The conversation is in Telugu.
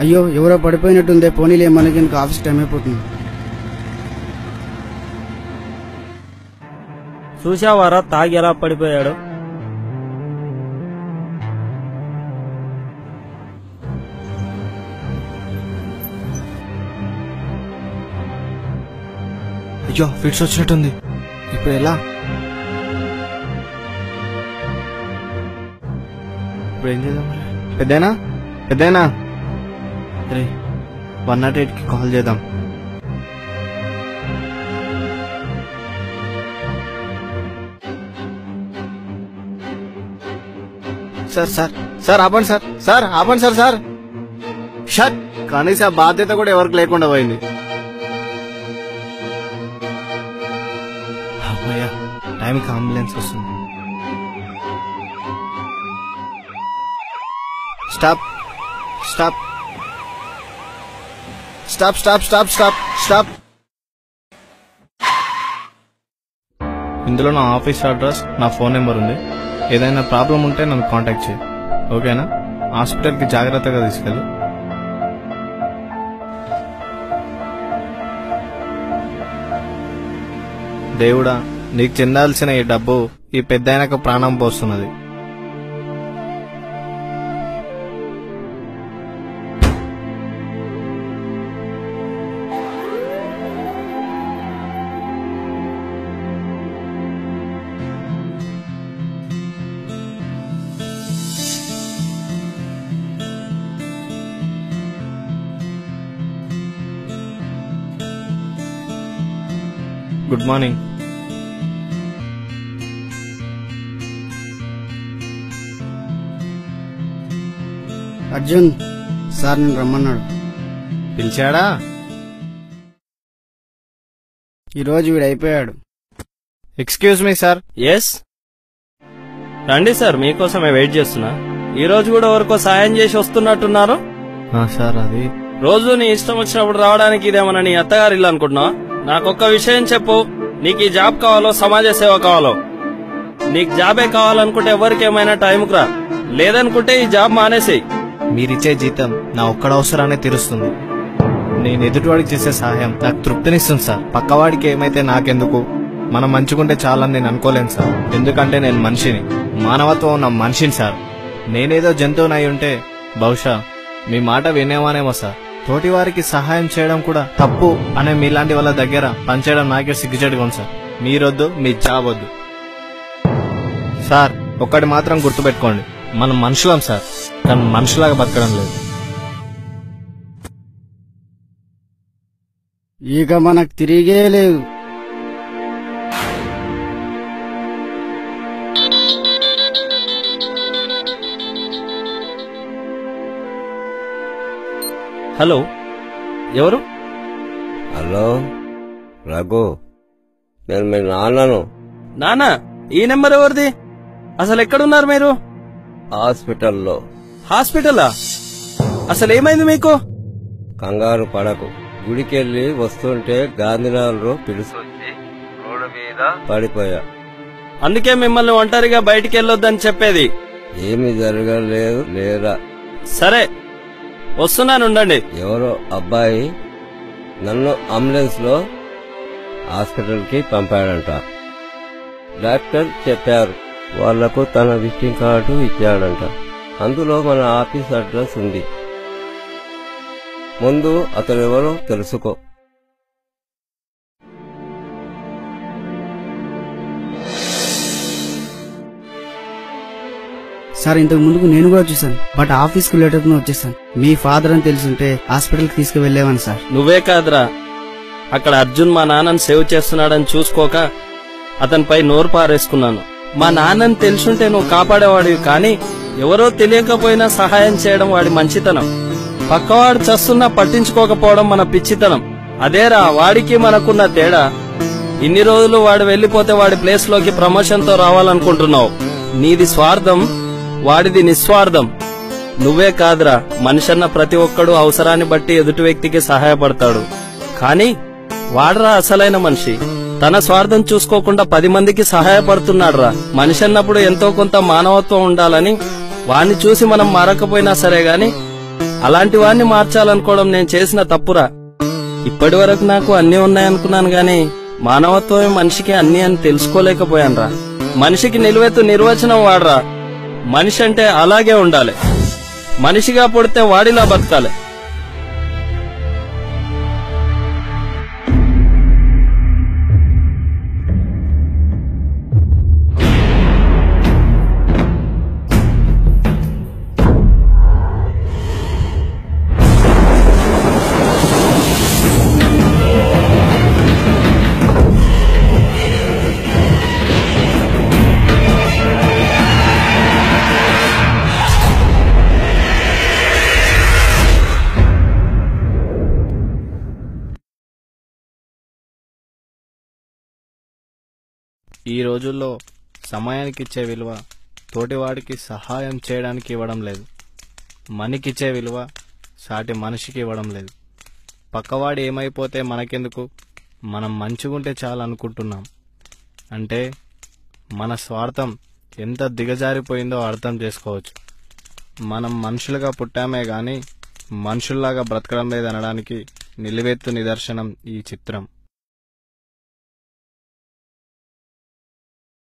అయ్యో ఎవరో పడిపోయినట్టుందే, పోనీలే, మనకి ఇంకా ఆఫీస్ టైం అయిపోతుంది. చూసావారా తాగి ఎలా పడిపోయాడు? అయ్యో ఫిట్స్ వచ్చినట్టుంది, ఇప్పుడు ఎలా? ఇప్పుడు ఏం చేద్దాం? పెద్దయినా 108కి కాల్ చేద్దాం. సార్ ఆపండి సార్ ఆపండి సార్. షట్, కనీస బాధ్యత కూడా ఎవరికి లేకుండా పోయింది. అమ్మయ్యా, టైంకి అంబులెన్స్ వస్తుంది. Stop stop stop stop stop stop stop. ఇందులో నా ఆఫీస్ అడ్రస్, నా ఫోన్ నెంబర్ ఉంది. ఏదైనా ప్రాబ్లం ఉంటే నన్ను కాంటాక్ట్ చేయి, ఓకేనా? హాస్పిటల్కి జాగ్రత్తగా తీసుకెళ్ళు. దేవుడా, నీకు చెందాల్సిన ఈ డబ్బు ఈ పెద్దాయనకు ప్రాణం పోస్తున్నది. Good morning. అర్జున్ సార్ నేను రమ్మన్నాడు. పిలిచాడా? ఈరోజు వీడు అయిపోయాడు. Excuse me sir. ఎస్, రండి సార్, మీకోసమే వెయిట్ చేస్తున్నా. ఈ రోజు కూడా ఎవరికో సాయం చేసి వస్తున్నట్టున్నారు. సార్ అది రోజు నీ ఇష్టం వచ్చినప్పుడు రావడానికి ఇదేమన్నా నీ అత్తగారి ఇల్లు అనుకుంటున్నావా? నాకొక్క విషయం చెప్పు, నీకు ఈ జాబ్ కావాలో సమాజ సేవ కావాలో? నీకు జాబే కావాలనుకుంటే ఎవరికి ఏమైనా టైంకు రా, లేదనుకుంటే ఈ జాబ్ మానేసేయి. మీరిచ్చే జీతం నా ఒక్కడ అవసరాన్ని తీరుస్తుంది. నేను ఎదుటివాడికి చేసే సహాయం నాకు తృప్తినిస్తుంది సార్. పక్కవాడికి ఏమైతే నాకెందుకు? మనం మంచుకుంటే చాలని నేను అనుకోలేను సార్. ఎందుకంటే నేను మనిషిని, మానవత్వం ఉన్న మనిషిని సార్. నేనేదో జంతువునై ఉంటే బహుశా మీ మాట వినేవానేమో సార్. తోటి వారికి సహాయం చేయడం కూడా తప్పు అనే మీలాంటి వాళ్ళ దగ్గర పనిచేయడం నాకే సిగ్గుచేటుగా ఉంది సార్. మీరొద్దు, మీ జాబ్ వద్దు సార్. ఒక్కటి మాత్రం గుర్తుపెట్టుకోండి, మనం మనుషులం సార్, కానీ మనుషులాగా బతకడం లేదు. ఇక మనకు తిరిగే లేదు. హలో, ఎవరు? హలో రఘు, నేను మీ నాన్నను. నానా, ఈ నెంబర్ ఎవరిది? అసలు ఎక్కడున్నారు మీరు? హాస్పిటల్లో. హాస్పిటలా? అసలు ఏమైంది మీకు? కంగారు పడకు. గుడికెళ్ళి వస్తుంటే గాంధీనగర్లో పిలిచొచ్చి రోడ్డు మీద పడిపోయా. అందుకే మిమ్మల్ని ఒంటరిగా బయటికి వెళ్ళొద్దని చెప్పేది. ఏమీ జరగలేదు లేరా? సరే వస్తున్నాను, ఉండండి. ఎవరో అబ్బాయి నన్ను అంబులెన్స్ లో హాస్పిటల్ కి పంపాడంట. డాక్టర్ చెప్పారు, వాళ్లకు తన విజిటింగ్ కార్డు ఇచ్చాడంట. అందులో మన ఆఫీస్ అడ్రస్ ఉంది. ముందు అతడెవరో తెలుసుకో. సార్ ఇంతకు ముందుకు నేను కూడా చూసాను, బట్ ఆఫీస్కు లేట్ అవుతుందో వచ్చేసాను. మీ ఫాదర్ అని తెలుసుంటే హాస్పిటల్కి తీసుకువెళ్లేవాను సార్. నువ్వే కాదురా, అక్కడ అర్జున్ మా నాన్నని సేవ్ చేస్తున్నాడని చూసుకోక అతనిపై నోరు పారేసుకున్నాను. మా నాన్నని తెలుసుంటే నువ్వు కాపాడేవాడివి, కానీ ఎవరో తెలియకపోయినా సహాయం చేయడం వాడి మంచితనం. పక్కవాడు చస్తున్నా పట్టించుకోకపోవడం మన పిచ్చితనం. అదేరా వాడికి మనకున్న తేడా. ఇన్ని రోజులు వాడు వెళ్లిపోతే వాడి ప్లేస్ లోకి ప్రమోషన్ తో రావాలనుకుంటున్నావు. నీది స్వార్థం, వాడిది నిస్వార్థం. నువ్వే కాదురా, మనిషన్న ప్రతి ఒక్కడు అవసరాన్ని బట్టి ఎదుటి వ్యక్తికి సహాయపడతాడు. కానీ వాడరా అసలైన మనిషి. తన స్వార్థం చూసుకోకుండా 10 మందికి సహాయపడుతున్నాడురా. మనిషి అన్నప్పుడు ఎంతో కొంత మానవత్వం ఉండాలని వాణ్ణి చూసి మనం మారకపోయినా సరే గాని అలాంటి వాడిని మార్చాలనుకోవడం నేను చేసిన తప్పురా. ఇప్పటి వరకు నాకు అన్నీ ఉన్నాయనుకున్నాను గాని మానవత్వమే మనిషికి అన్నీ అని తెలుసుకోలేకపోయానురా. మనిషికి నిలువెత్తు నిర్వచనం వాడరా. మనిషి అంటే అలాగే ఉండాలి, మనిషిగా పుడితే వాడిలా బతకాలి. ఈ రోజుల్లో సమయానికి ఇచ్చే విలువ తోటివాడికి సహాయం చేయడానికి ఇవ్వడం లేదు. మనకిచ్చే విలువ సాటి మనిషికి ఇవ్వడం లేదు. పక్కవాడు ఏమైపోతే మనకెందుకు, మనం మంచిగుంటే చాలు అనుకుంటున్నాం. అంటే మన స్వార్థం ఎంత దిగజారిపోయిందో అర్థం చేసుకోవచ్చు. మనం మనుషులుగా పుట్టామే గాని మనుషుల్లాగా బ్రతకడం లేదనడానికి నిలువెత్తు నిదర్శనం ఈ చిత్రం.